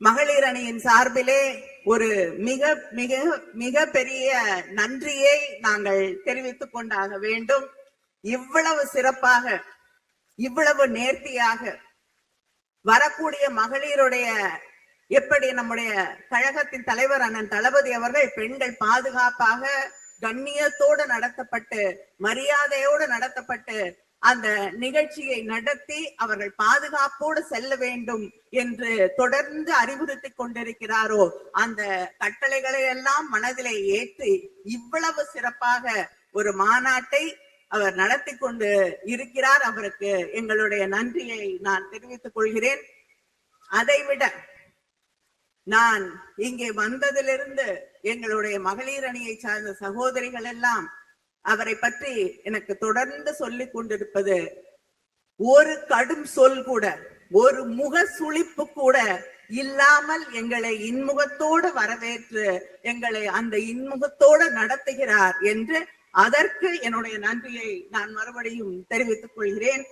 மகளிர் அணியின் சார்பிலே ஒரு மிக மிக மிக பெரிய நன்றியை நாங்கள் தெரிவித்துக் கொண்டாக வேண்டும். இவ்வளவு சிறப்பாக, இவ்வளவு நேர்த்தியாக வரக்கூடிய மகளிருடைய, எப்படி நம்முடைய கழகத்தின் தலைவர் அண்ணன் தளபதி அவர்கள் பெண்கள் பாதுகாப்பாக கண்ணியத்தோடு நடத்தப்பட்டு மரியாதையோடு நடத்தப்பட்டு அந்த நிகழ்ச்சியை நடத்தி அவர்கள் பாதுகாப்போடு செல்ல வேண்டும் என்று தொடர்ந்து அறிவுறுத்தி கொண்டிருக்கிறாரோ, அந்த கட்டளைகளை எல்லாம் மனதிலே ஏற்றி இவ்வளவு சிறப்பாக ஒரு மாநாட்டை அவர் நடத்தி கொண்டு இருக்கிறார். அவருக்கு எங்களுடைய நன்றியை நான் தெரிவித்துக் கொள்கிறேன். அதைவிட நான் இங்கே வந்ததிலிருந்து எங்களுடைய மகளிர் அணியை சார்ந்த சகோதரிகள் எல்லாம் அவரை பற்றி எனக்கு தொடர்ந்து சொல்லிக் கொண்டிருப்பது, ஒரு கடும் சொல் கூட, ஒரு முக சுளிப்பு கூட இல்லாமல் எங்களை இன்முகத்தோடு வரவேற்று எங்களை அந்த இன்முகத்தோடு நடத்துகிறார் என்று, அதற்கு என்னுடைய நன்றியை நான் மறுபடியும் தெரிவித்துக் கொள்கிறேன்.